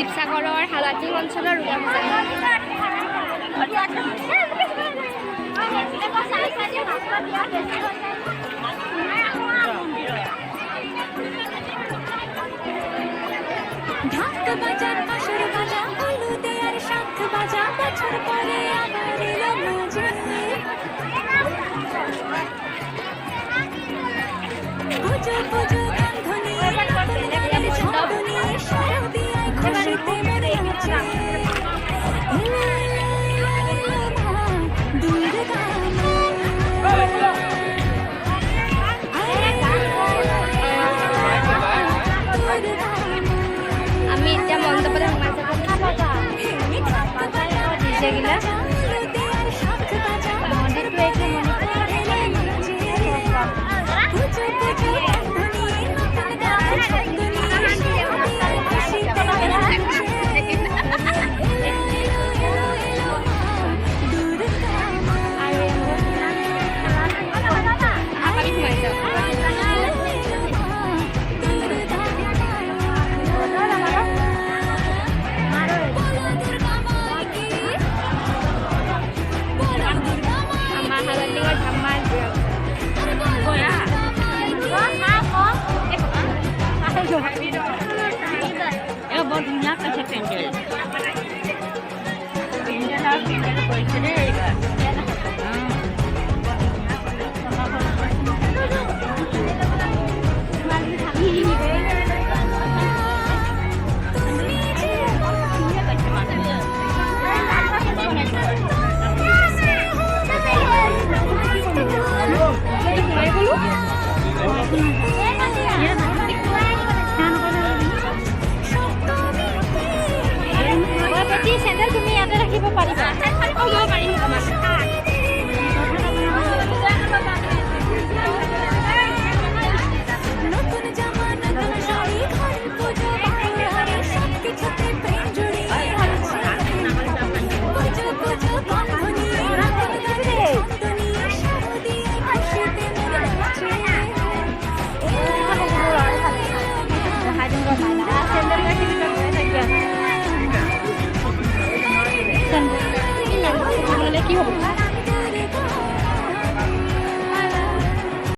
শিৱসাগৰৰ হালাতিং অঞ্চলৰ দুৰ্গা পূজা। ঢাক বাজার বাঁশর বাজা হলুদে আর শাঁখ বাজা বছর পরে আবার এলো মাঝে পুজো পুজো গান্ধনী ছন্দনী শারদিয়ায় খুশিতে মরে আছে দুর্গা আমি এতিয়া মণ্ডপলৈ সোমাইছোঁ ডিজেগিলা মন্দিৰটো বৰ ধুনীয়া কৈছে পেণ্ডেল আৰু পেণ্ডেল কৰিছে দেই এইবাৰ চেণ্ডেল তুমি ইয়াতে ৰাখিব পাৰিবা কি হ'ব